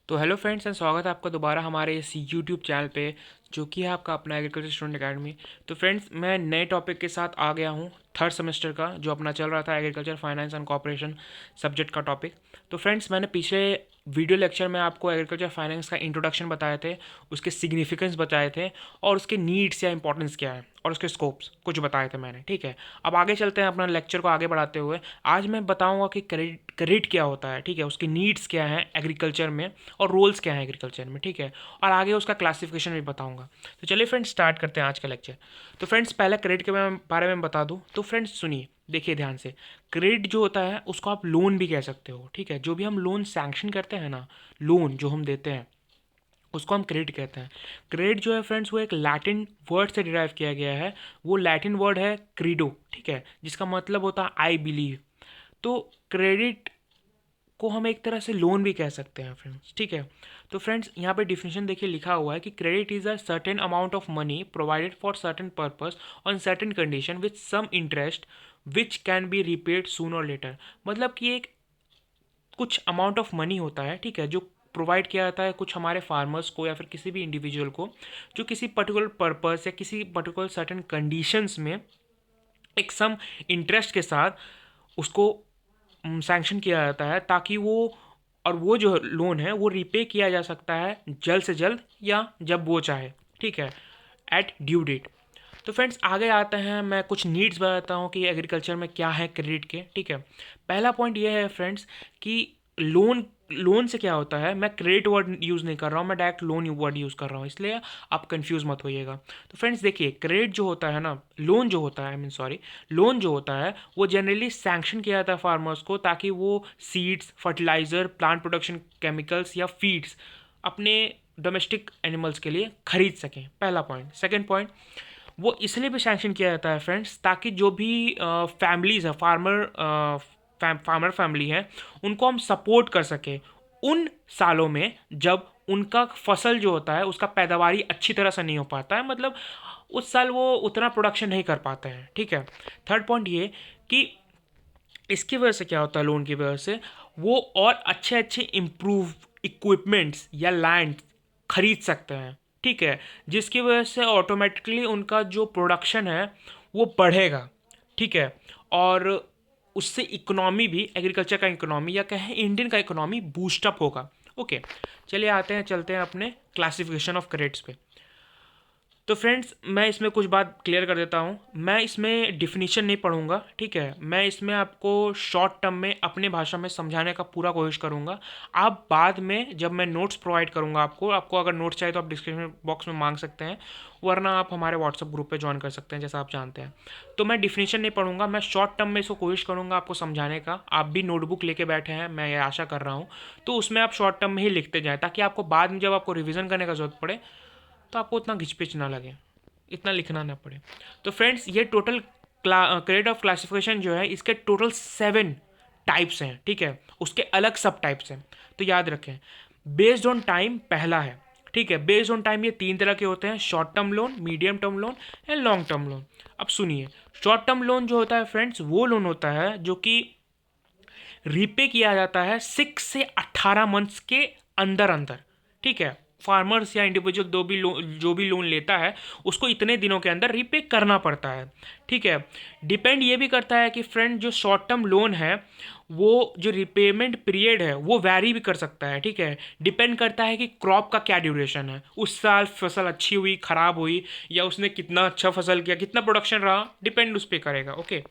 तो hello friends and स्वागत है आपका दोबारा हमारे इस यूट्यूब चैनल पे जो कि है आपका अपना एग्रीकल्चर स्टूडेंट अकेडमी। तो फ्रेंड्स मैं नए टॉपिक के साथ आ गया हूँ थर्ड सेमेस्टर का जो अपना चल रहा था agriculture finance and corporation subject का टॉपिक। तो फ्रेंड्स मैंने पिछले वीडियो लेक्चर में आपको एग्रीकल्चर फाइनेंस का इंट्रोडक्शन बताए थे, उसके सिग्निफिकेंस बताए थे और उसके नीड्स या इंपॉर्टेंस क्या है और उसके स्कोप्स कुछ बताए थे मैंने। ठीक है, अब आगे चलते हैं अपना लेक्चर को आगे बढ़ाते हुए। आज मैं बताऊंगा कि क्रेडिट क्या होता है, ठीक है, उसकी नीड्स क्या है एग्रीकल्चर में और रोल्स क्या है एग्रीकल्चर में, ठीक है, और आगे उसका क्लासिफिकेशन भी बताऊंगा। तो चलिए फ्रेंड्स स्टार्ट करते हैं आज का लेक्चर। तो फ्रेंड्स पहले क्रेडिट के बारे में बता दूं तो फ्रेंड्स सुनिए, देखिए ध्यान से। क्रेडिट जो होता है उसको आप लोन भी कह सकते हो, ठीक है, जो भी हम लोन सैंक्शन करते हैं ना, लोन जो हम देते हैं उसको हम क्रेडिट कहते हैं। क्रेडिट जो है फ्रेंड्स वो एक लैटिन वर्ड से डिराइव किया गया है। वो लैटिन वर्ड है क्रीडो, ठीक है, जिसका मतलब होता है आई बिलीव। तो क्रेडिट को हम एक तरह से लोन भी कह सकते हैं फ्रेंड्स, ठीक है। तो फ्रेंड्स यहाँ पे डिफिनेशन देखिए लिखा हुआ है कि credit is a certain amount of money provided for certain purpose on certain condition with some interest which can be repaid soon और लेटर। मतलब कि एक कुछ अमाउंट ऑफ मनी होता है, ठीक है, जो प्रोवाइड किया जाता है कुछ हमारे फार्मर्स को या फिर किसी भी इंडिविजुअल को, जो किसी पर्टिकुलर पर्पस या किसी पर्टिकुलर सर्टेन कंडीशंस में एक सम इंटरेस्ट के साथ उसको सैंक्शन किया जाता है ताकि वो, और वो जो लोन है वो रिपे किया जा सकता है जल्द से जल्द या जब वो चाहे, ठीक है, एट ड्यू डेट। तो फ्रेंड्स आगे आते हैं, मैं कुछ नीड्स बताता हूँ कि एग्रीकल्चर में क्या है क्रेडिट के, ठीक है। पहला पॉइंट ये है फ्रेंड्स कि लोन, लोन से क्या होता है, मैं क्रेडिट वर्ड यूज़ नहीं कर रहा हूँ, मैं डायरेक्ट लोन वर्ड यूज़ कर रहा हूँ, इसलिए आप कंफ्यूज मत होइएगा। तो फ्रेंड्स देखिए, क्रेडिट जो होता है ना, लोन जो होता है, आई मीन सॉरी, लोन जो होता है वो जनरली सैंक्शन किया जाता है फार्मर्स को ताकि वो seeds, fertiliser, plant production chemicals या फीड्स अपने डोमेस्टिक एनिमल्स के लिए खरीद सकें। पहला पॉइंट। सेकेंड पॉइंट, वो इसलिए भी सैंक्शन किया जाता है फ्रेंड्स ताकि जो भी फैमिलीज़ है, फार्मर फैमिली है, उनको हम सपोर्ट कर सकें उन सालों में जब उनका फसल जो होता है उसका पैदावारी अच्छी तरह से नहीं हो पाता है, मतलब उस साल वो उतना प्रोडक्शन नहीं कर पाते हैं, ठीक है। थर्ड पॉइंट ये कि इसकी वजह से क्या होता है, लोन की वजह से वो और अच्छे अच्छे इम्प्रूव इक्विपमेंट्स या लैंड खरीद सकते हैं, ठीक है, जिसकी वजह से ऑटोमेटिकली उनका जो प्रोडक्शन है वो बढ़ेगा, ठीक है, और उससे इकोनॉमी भी, एग्रीकल्चर का इकोनॉमी या कहें इंडियन का इकोनॉमी बूस्टअप होगा। ओके, चलिए आते हैं, चलते हैं अपने क्लासिफिकेशन ऑफ क्रेडिट्स पे। तो फ्रेंड्स मैं इसमें कुछ बात क्लियर कर देता हूँ, मैं इसमें डिफिनीशन नहीं पढ़ूंगा, ठीक है, मैं इसमें आपको शॉर्ट टर्म में अपने भाषा में समझाने का पूरा कोशिश करूँगा। आप बाद में जब मैं नोट्स प्रोवाइड करूँगा आपको आपको अगर नोट्स चाहिए तो आप डिस्क्रिप्शन बॉक्स में मांग सकते हैं, वरना आप हमारे व्हाट्सअप ग्रुप पे ज्वाइन कर सकते हैं जैसा आप जानते हैं। तो मैं डिफिनीशन नहीं पढ़ूंगा, मैं शॉर्ट टर्म में इसको कोशिश करूँगा आपको समझाने का। आप भी नोटबुक लेके बैठे हैं, मैं ये आशा कर रहा हूँ, तो उसमें आप शॉर्ट टर्म में ही लिखते जाएँ ताकि आपको बाद में जब आपको रिविज़न करने का जरूरत पड़े तो आपको उतना घिचपिच ना लगे, इतना लिखना ना पड़े। तो फ्रेंड्स ये टोटल क्रेडिट ऑफ क्लासिफिकेशन जो है इसके टोटल 7 टाइप्स हैं, ठीक है, उसके अलग सब टाइप्स हैं। तो याद रखें, बेस्ड ऑन टाइम पहला है, ठीक है, बेस्ड ऑन टाइम ये 3 तरह के होते हैं, short term loan, medium term loan and long term loan. अब सुनिए, शॉर्ट टर्म लोन जो होता है फ्रेंड्स वो लोन होता है जो कि रीपे किया जाता है 6 से 18 मंथ्स के अंदर अंदर, ठीक है। फार्मर्स या इंडिविजुअल जो भी लोन लेता है उसको इतने दिनों के अंदर रीपे करना पड़ता है, ठीक है। डिपेंड ये भी करता है कि फ्रेंड जो शॉर्ट टर्म लोन है वो जो रिपेमेंट पीरियड है वो वैरी भी कर सकता है, ठीक है। डिपेंड करता है कि क्रॉप का क्या ड्यूरेशन है, उस साल फसल अच्छी हुई, खराब हुई, या उसने कितना अच्छा फसल किया, कितना प्रोडक्शन रहा, डिपेंड उस पर करेगा। ओके,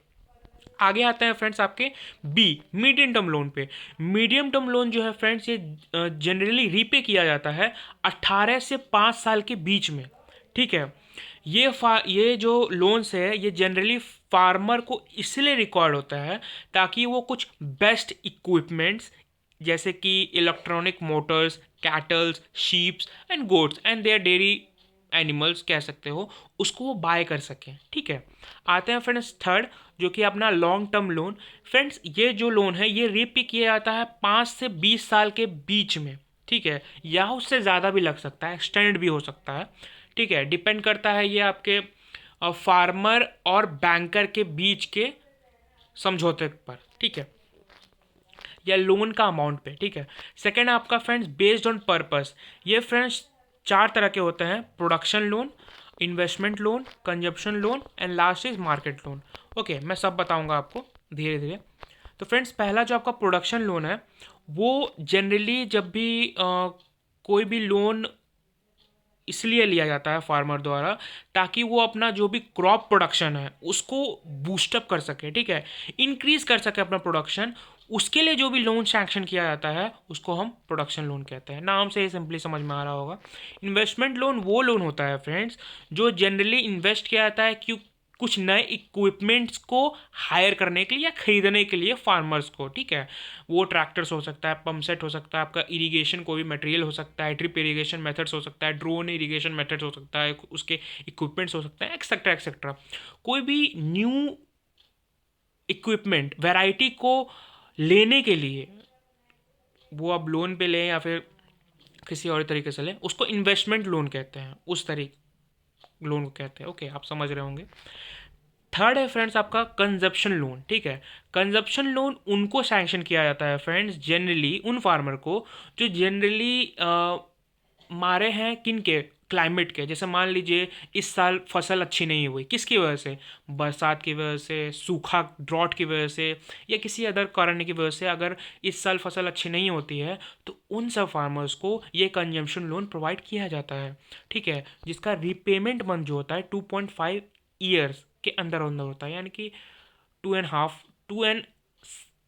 आगे आते हैं फ्रेंड्स आपके बी, मीडियम टर्म लोन पे। मीडियम टर्म लोन जो है फ्रेंड्स ये जनरली रीपे किया जाता है 18 से 5 साल के बीच में, ठीक है। ये जो लोन्स है ये जनरली फार्मर को इसलिए रिक्वायर्ड होता है ताकि वो कुछ बेस्ट इक्विपमेंट्स जैसे कि electronic motors, cattles, sheeps and goats and their dairy animals कह सकते हो, उसको वो बाय कर सकें, ठीक है। आते हैं फ्रेंड्स थर्ड, जो कि अपना लॉन्ग टर्म लोन। फ्रेंड्स ये जो लोन है ये रीपे किया जाता है 5 से 20 साल के बीच में, ठीक है, या उससे ज़्यादा भी लग सकता है, एक्सटेंड भी हो सकता है, ठीक है। डिपेंड करता है ये आपके फार्मर और बैंकर के बीच के समझौते पर, ठीक है। या लोन का अमाउंट पे, ठीक है। सेकेंड है आपका फ्रेंड्स बेस्ड ऑन पर्पस। ये फ्रेंड्स 4 तरह के होते हैं, production loan, investment loan, consumption loan and last is market loan. Okay, मैं सब बताऊंगा आपको धीरे धीरे। तो फ्रेंड्स पहला जो आपका प्रोडक्शन लोन है वो जनरली जब भी कोई भी लोन इसलिए लिया जाता है फार्मर द्वारा ताकि वो अपना जो भी क्रॉप प्रोडक्शन है उसको बूस्टअप कर सके, ठीक है, इंक्रीज कर सके अपना प्रोडक्शन। उसके लिए जो भी लोन सैंक्शन किया जाता है उसको हम प्रोडक्शन लोन कहते हैं। नाम से ही सिंपली समझ में आ रहा होगा। इन्वेस्टमेंट लोन वो लोन होता है फ्रेंड्स जो जनरली इन्वेस्ट किया जाता है क्यों कुछ नए इक्विपमेंट्स को हायर करने के लिए या खरीदने के लिए फार्मर्स को, ठीक है। वो ट्रैक्टर्स हो सकता है, पंप सेट हो सकता है, आपका इरिगेशन कोई भी मटेरियल हो सकता है, ड्रिप इरिगेशन मेथड्स हो सकता है, ड्रोन इरिगेशन मेथड्स हो सकता है, उसके इक्विपमेंट्स हो सकते हैं, एक्सेट्रा एक्सेट्रा। कोई भी न्यू इक्विपमेंट वैरायटी को लेने के लिए वो आप लोन पे लें या फिर किसी और तरीके से लें, उसको इन्वेस्टमेंट लोन कहते हैं, उस तरीके लोन को कहते हैं। ओके, आप समझ रहे होंगे। थर्ड है फ्रेंड्स आपका कंजप्शन लोन, ठीक है। कंजप्शन लोन उनको सैंक्शन किया जाता है फ्रेंड्स जनरली उन फार्मर को जो जनरली मारे हैं किन के, क्लाइमेट के। जैसे मान लीजिए इस साल फसल अच्छी नहीं हुई, किसकी वजह से, बरसात की वजह से, सूखा ड्रॉट की वजह से या किसी अदर कारण की वजह से अगर इस साल फसल अच्छी नहीं होती है तो उन सब फार्मर्स को ये कंजम्पशन लोन प्रोवाइड किया जाता है, ठीक है, जिसका रीपेमेंट मंथ जो होता है 2.5 ईयर्स के अंदर अंदर होता है, यानी कि 2.5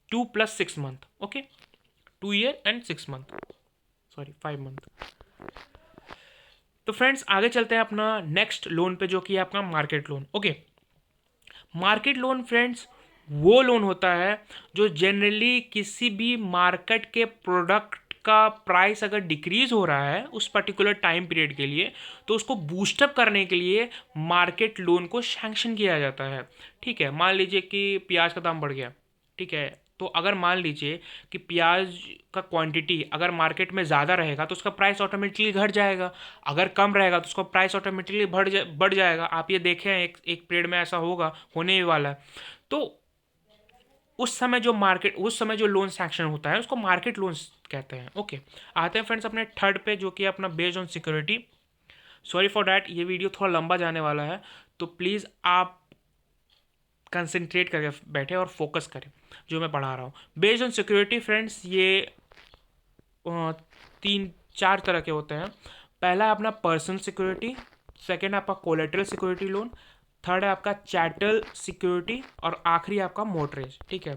2 plus 6 month. Okay, 2 year and 6 month, sorry 5 month. तो फ्रेंड्स आगे चलते हैं अपना नेक्स्ट लोन पे जो कि है आपका market loan. Okay, market loan friends वो लोन होता है जो जनरली किसी भी मार्केट के प्रोडक्ट का प्राइस अगर डिक्रीज हो रहा है उस पर्टिकुलर टाइम पीरियड के लिए तो उसको बूस्टअप करने के लिए मार्केट लोन को सैंक्शन किया जाता है, ठीक है। मान लीजिए कि प्याज का दाम बढ़ गया, ठीक है, तो अगर मान लीजिए कि प्याज का क्वांटिटी अगर मार्केट में ज़्यादा रहेगा तो उसका प्राइस ऑटोमेटिकली घट जाएगा, अगर कम रहेगा तो उसका प्राइस ऑटोमेटिकली बढ़ जाएगा। आप ये देखें एक पीरियड में ऐसा होगा, होने ही वाला है। तो उस समय जो लोन सैंक्शन होता है उसको मार्केट लोन कहते हैं। ओके, आते हैं फ्रेंड्स अपने थर्ड पे जो कि अपना based on security. Sorry for that, ये वीडियो थोड़ा लंबा जाने वाला है तो प्लीज़ आप कंसंट्रेट करके बैठे और फोकस करें जो मैं पढ़ा रहा हूँ। बेस्ड ऑन सिक्योरिटी फ्रेंड्स ये 3-4 तरह के होते हैं। पहला है अपना पर्सनल सिक्योरिटी, सेकेंड है आपका कोलेटरल सिक्योरिटी लोन, थर्ड है आपका चैटल सिक्योरिटी और आखिरी आपका मोर्टगेज, ठीक है।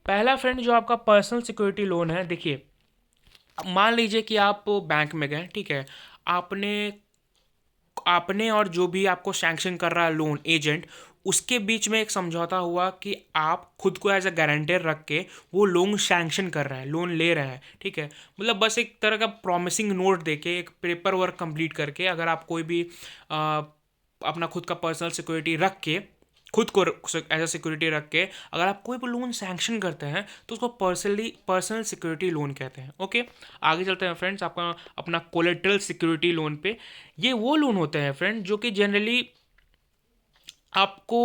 पहला फ्रेंड जो आपका पर्सनल सिक्योरिटी लोन है, देखिए मान लीजिए कि आप बैंक में गए, ठीक है, आपने आपने और जो भी आपको सैंक्शन कर रहा है लोन एजेंट उसके बीच में एक समझौता हुआ कि आप खुद को एज अ गारंटर रख के वो लोन सैंक्शन कर रहे हैं, लोन ले रहे हैं, ठीक है। मतलब बस एक तरह का प्रॉमिसिंग नोट देके एक पेपर वर्क कंप्लीट करके अगर आप कोई भी अपना खुद का पर्सनल सिक्योरिटी रख के खुद को एज अ सिक्योरिटी रख के अगर आप कोई भी लोन सैंक्शन करते हैं तो उसको पर्सनल सिक्योरिटी लोन कहते हैं। ओके, आगे चलते हैं फ्रेंड्स आपका अपना कोलेटरल सिक्योरिटी लोन पे। ये वो लोन होते हैं फ्रेंड जो कि जनरली आपको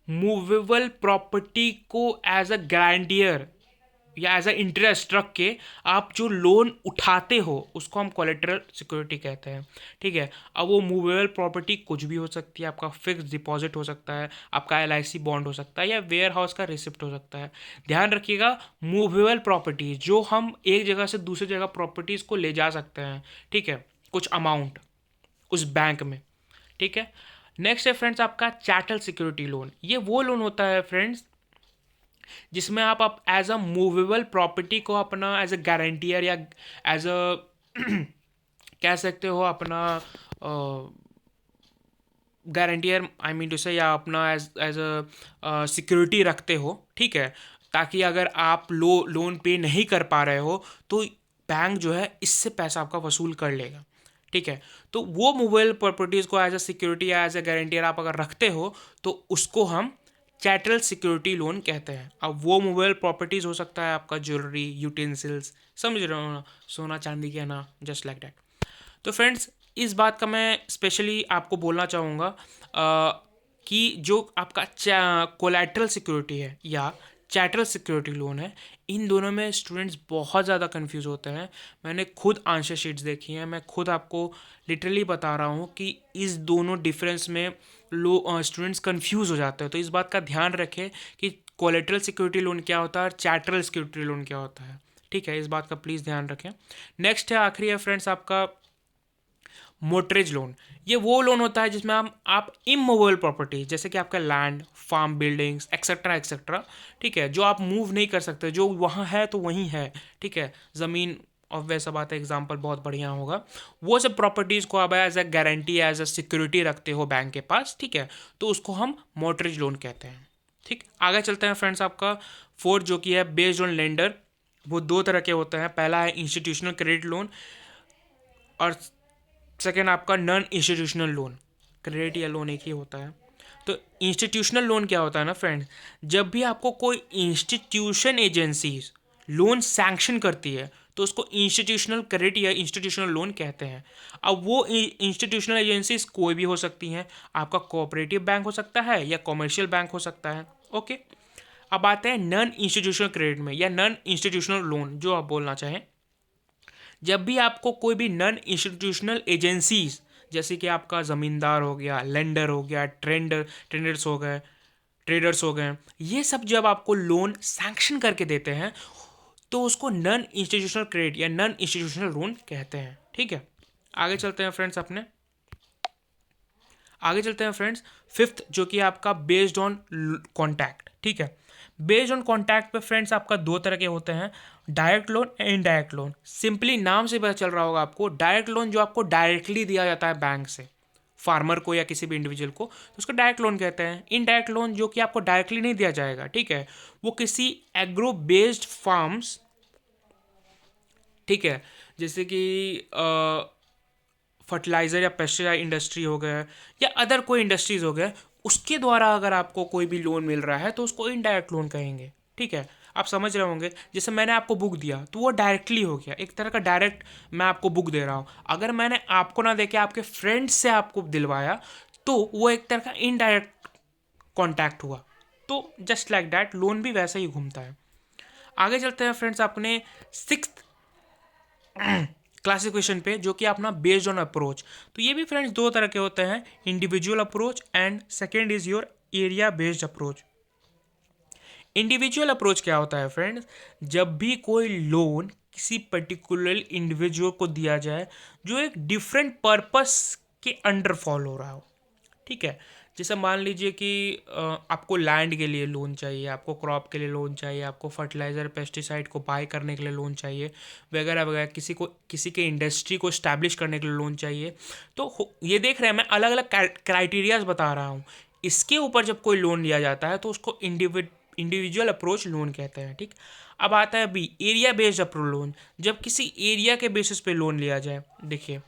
मूवेबल प्रॉपर्टी को एज अ गारंटियर या एज अ इंटरेस्ट रख के आप जो लोन उठाते हो उसको हम कोलेटरल सिक्योरिटी कहते हैं, ठीक है। अब वो मूवेबल प्रॉपर्टी कुछ भी हो सकती है, आपका फिक्स डिपॉजिट हो सकता है, आपका LIC बॉन्ड हो सकता है या वेयर हाउस का रिसिप्ट हो सकता है। ध्यान रखिएगा, मूवेबल प्रॉपर्टीज जो हम एक जगह से दूसरी जगह प्रॉपर्टीज़ को ले जा सकते हैं, ठीक है, कुछ अमाउंट उस बैंक में, ठीक है। नेक्स्ट है फ्रेंड्स आपका चैटल सिक्योरिटी लोन। ये वो लोन होता है फ्रेंड्स जिसमें आप एज अ मूवेबल प्रॉपर्टी को अपना एज अ गारंटियर या एज अ कह सकते हो अपना गारंटियर आई मीन टू से या अपना एज अ सिक्योरिटी रखते हो, ठीक है, ताकि अगर आप लोन पे नहीं कर पा रहे हो तो बैंक जो है इससे पैसा आपका वसूल कर लेगा, ठीक है। तो वो मूवेबल प्रॉपर्टीज़ को एज अ सिक्योरिटी या एज अ गारंटियर आप अगर रखते हो तो उसको हम चैटल सिक्योरिटी लोन कहते हैं। अब वो मूवेबल प्रॉपर्टीज़ हो सकता है आपका ज्वेलरी, यूटेंसिल्स, समझ रहे हो ना, सोना चांदी के ना, जस्ट लाइक दैट। तो फ्रेंड्स इस बात का मैं स्पेशली आपको बोलना चाहूँगा कि जो आपका कोलैटरल सिक्योरिटी है या चैटल सिक्योरिटी लोन है। इन दोनों में स्टूडेंट्स बहुत ज़्यादा कंफ्यूज होते हैं। मैंने खुद आंसर शीट्स देखी हैं, मैं खुद आपको लिटरली बता रहा हूँ कि इस दोनों डिफरेंस में स्टूडेंट्स कंफ्यूज हो जाते हैं। तो इस बात का ध्यान रखें कि कोलेटरल सिक्योरिटी लोन क्या होता है और चैटल सिक्योरिटी लोन क्या होता है। ठीक है, इस बात का प्लीज़ ध्यान रखें। नेक्स्ट है, आखिरी है फ्रेंड्स आपका मोटरेज लोन। ये वो लोन होता है जिसमें आप इमूवेबल प्रॉपर्टी जैसे कि आपका land, farm, buildings etcetera etcetera, ठीक है, जो आप मूव नहीं कर सकते, जो वहाँ है तो वहीं है, ठीक है, ज़मीन और वैसा बात है, एग्जाम्पल बहुत बढ़िया होगा, वो सब प्रॉपर्टीज़ को आप as a guarantee, as a security रखते हो बैंक के पास, ठीक है, तो उसको हम मोटरेज लोन कहते हैं। ठीक, आगे चलते हैं फ्रेंड्स। आपका फोर्थ जो कि है बेस्ड ऑन लेंडर, वो दो तरह के होते हैं। पहला है इंस्टीट्यूशनल क्रेडिट लोन और सेकेंड आपका नॉन इंस्टीट्यूशनल लोन। क्रेडिट या लोन एक ही होता है। तो इंस्टीट्यूशनल लोन क्या होता है ना फ्रेंड, जब भी आपको कोई इंस्टीट्यूशन एजेंसी लोन सैंक्शन करती है तो उसको इंस्टीट्यूशनल क्रेडिट या इंस्टीट्यूशनल लोन कहते हैं। अब वो इंस्टीट्यूशनल एजेंसीज कोई भी हो सकती हैं, आपका कोऑपरेटिव बैंक हो सकता है या कॉमर्शियल बैंक हो सकता है। ओके, अब आते हैं नॉन इंस्टीट्यूशनल क्रेडिट में या नॉन इंस्टीट्यूशनल लोन, जो आप बोलना चाहें। जब भी आपको कोई भी नॉन इंस्टीट्यूशनल एजेंसीज जैसे कि आपका ज़मींदार हो गया, लेंडर हो गया, ट्रेडर्स हो गए, ये सब जब आपको लोन सैंक्शन करके देते हैं तो उसको नॉन इंस्टीट्यूशनल क्रेडिट या नॉन इंस्टीट्यूशनल लोन कहते हैं। ठीक है, आगे चलते हैं फ्रेंड्स। फिफ्थ जो कि आपका बेस्ड ऑन कॉन्टैक्ट। ठीक है, बेस्ड ऑन कॉन्टैक्ट पे फ्रेंड्स आपका दो तरह के होते हैं, direct loan and indirect loan. Simply नाम से पता चल रहा होगा आपको, डायरेक्ट लोन जो आपको डायरेक्टली दिया जाता है बैंक से, फार्मर को या किसी भी इंडिविजुअल को, तो उसको डायरेक्ट लोन कहते हैं। इनडायरेक्ट लोन जो कि आपको डायरेक्टली नहीं दिया जाएगा, ठीक है, वो किसी एग्रो बेस्ड फार्म्स, ठीक है, जैसे कि फर्टिलाइज़र या पेस्टिसाइड इंडस्ट्री हो गया या अदर कोई इंडस्ट्रीज हो गए, उसके द्वारा अगर आपको कोई भी लोन मिल रहा है तो उसको इनडायरेक्ट लोन कहेंगे। ठीक है, आप समझ रहे होंगे, जैसे मैंने आपको बुक दिया तो वो डायरेक्टली हो गया, एक तरह का डायरेक्ट मैं आपको बुक दे रहा हूँ। अगर मैंने आपको ना देके आपके फ्रेंड से आपको दिलवाया तो वो एक तरह का इनडायरेक्ट कॉन्टैक्ट हुआ। तो जस्ट लाइक दैट लोन भी वैसे ही घूमता है। आगे चलते हैं फ्रेंड्स अपने सिक्स्थ क्लासिफिकेशन पे, जो कि अपना बेस्ड ऑन अप्रोच। तो ये भी फ्रेंड्स दो तरह के होते हैं, individual approach and second is your area based approach. Individual approach क्या होता है फ्रेंड्स, जब भी कोई लोन किसी पर्टिकुलर इंडिविजुअल को दिया जाए जो एक डिफरेंट पर्पस के अंडर फॉल हो रहा हो। ठीक है, जैसे मान लीजिए कि आपको लैंड के लिए लोन चाहिए, आपको क्रॉप के लिए लोन चाहिए, आपको फर्टिलाइज़र पेस्टिसाइड को बाय करने के लिए लोन चाहिए, वगैरह वगैरह, किसी के इंडस्ट्री को स्टैब्लिश करने के लिए लोन चाहिए। तो ये देख रहे हैं, मैं अलग अलग क्राइटेरियाज बता रहा हूँ। इसके ऊपर जब कोई लोन लिया जाता है तो उसको इंडिविजुअल अप्रोच लोन कहते हैं। ठीक, अब आता है B, area based approach loan. जब किसी एरिया के बेसिस पे लोन लिया जाए, देखिए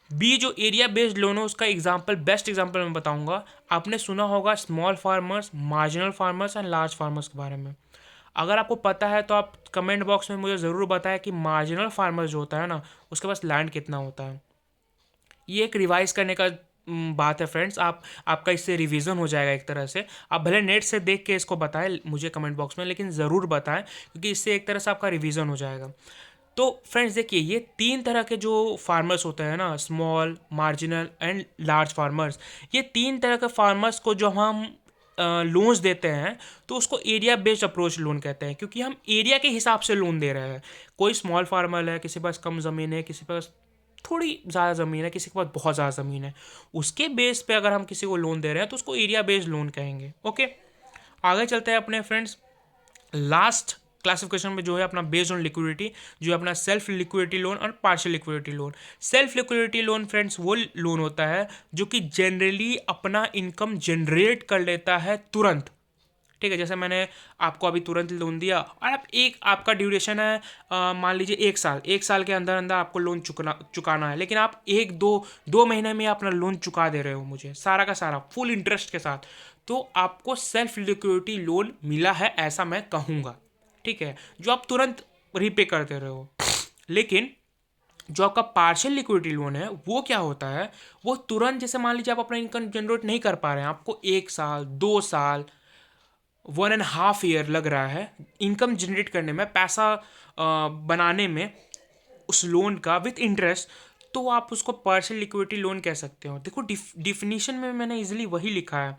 बी जो एरिया बेस्ड लोन है उसका एग्जांपल, बेस्ट एग्जांपल मैं बताऊंगा। आपने सुना होगा small farmers, marginal farmers and large farmers के बारे में। अगर आपको पता है तो आप कमेंट बॉक्स में मुझे ज़रूर बताएं कि मार्जिनल फार्मर जो होता है ना, उसके पास लैंड कितना होता है। ये एक रिवाइज करने का बात है फ्रेंड्स, आपका इससे रिवीजन हो जाएगा एक तरह से। आप भले नेट से देख के इसको बताएं मुझे कमेंट बॉक्स में, लेकिन ज़रूर बताएं क्योंकि इससे एक तरह से आपका रिवीजन हो जाएगा। तो फ्रेंड्स देखिए, ये तीन तरह के जो फार्मर्स होते हैं ना, small, marginal and large farmers, ये तीन तरह के फार्मर्स को जो हम लोन्स देते हैं तो उसको एरिया बेस्ड अप्रोच लोन कहते हैं, क्योंकि हम एरिया के हिसाब से लोन दे रहे हैं। कोई स्मॉल फार्मर है, किसी के पास कम ज़मीन है, किसी के पास थोड़ी ज़्यादा ज़मीन है, किसी के पास बहुत ज़्यादा ज़मीन है, उसके बेस पे अगर हम किसी को लोन दे रहे हैं तो उसको एरिया बेस्ड लोन कहेंगे। ओके, आगे चलते हैं अपने फ्रेंड्स लास्ट क्लासिफिकेशन में, जो है अपना बेस्ड ऑन लिक्विडिटी, जो है अपना सेल्फ लिक्विडिटी लोन और partial liquidity loan. Self liquidity loan friends वो लोन होता है जो कि जनरली अपना इनकम जनरेट कर लेता है तुरंत। ठीक है, जैसे मैंने आपको अभी तुरंत लोन दिया और आपका ड्यूरेशन है मान लीजिए एक साल के अंदर अंदर आपको लोन चुकाना है, लेकिन आप दो महीने में अपना लोन चुका दे रहे हो मुझे सारा का सारा फुल इंटरेस्ट के साथ, तो आपको सेल्फ लिक्विडिटी लोन मिला है ऐसा मैं कहूँगा। ठीक है, जो आप तुरंत रीपे कर दे रहे हो। लेकिन जो आपका पार्शियल लिक्विडिटी लोन है वो क्या होता है, वो तुरंत, जैसे मान लीजिए आप अपना इनकम जनरेट नहीं कर पा रहे हैं, आपको 1 साल 2 साल 1.5 ईयर लग रहा है इनकम जनरेट करने में, पैसा बनाने में उस लोन का विथ इंटरेस्ट, तो आप उसको पार्शियल लिक्विडिटी लोन कह सकते हो। देखो डिफिनीशन में मैंने इजीली वही लिखा है,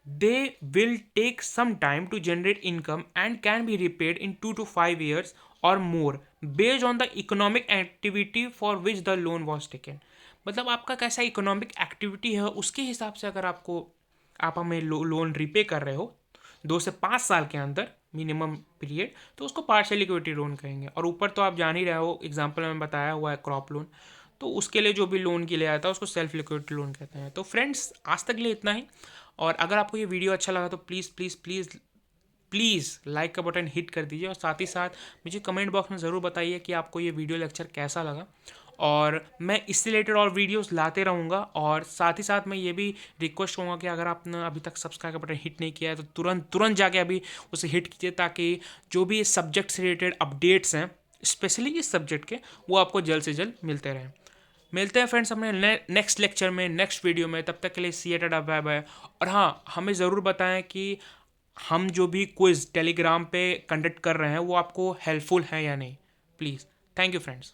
they will take some time to generate income and can be repaid in 2 to 5 years और more based on the economic activity for which the loan was taken. मतलब आपका कैसा इकोनॉमिक एक्टिविटी है उसके हिसाब से अगर आप हमें लोन रिपे कर रहे हो 2 से 5 साल के अंदर मिनिमम पीरियड, तो उसको पार्शियल लिक्विडिटी लोन कहेंगे। और ऊपर तो आप जान ही रहे हो, एग्जांपल में बताया हुआ है क्रॉप लोन, तो उसके लिए जो भी लोन के लिए आता है उसको सेल्फ लिक्विडिटी लोन कहते हैं। तो फ्रेंड्स आज तक के लिए इतना ही, और अगर आपको ये वीडियो अच्छा लगा तो please please please please like का बटन हिट कर दीजिए, और साथ ही साथ मुझे कमेंट बॉक्स में ज़रूर बताइए कि आपको ये वीडियो लेक्चर कैसा लगा। और मैं इससे रिलेटेड और वीडियोस लाते रहूँगा। और साथ ही साथ मैं ये भी रिक्वेस्ट करूँगा कि अगर आपने अभी तक सब्सक्राइब का बटन हिट नहीं किया है तो तुरंत तुरंत जाके अभी उसे हिट कीजिए, ताकि जो भी सब्जेक्ट से रिलेटेड अपडेट्स हैं स्पेशली इस सब्जेक्ट के, वो आपको जल्द से जल्द मिलते रहें। मिलते हैं फ्रेंड्स अपने नेक्स्ट लेक्चर में, नेक्स्ट वीडियो में। तब तक के लिए सी टाटा बाय बाय। और हाँ, हमें ज़रूर बताएं कि हम जो भी क्विज़ टेलीग्राम पे कंडक्ट कर रहे हैं वो आपको हेल्पफुल है या नहीं। Please, thank you friends.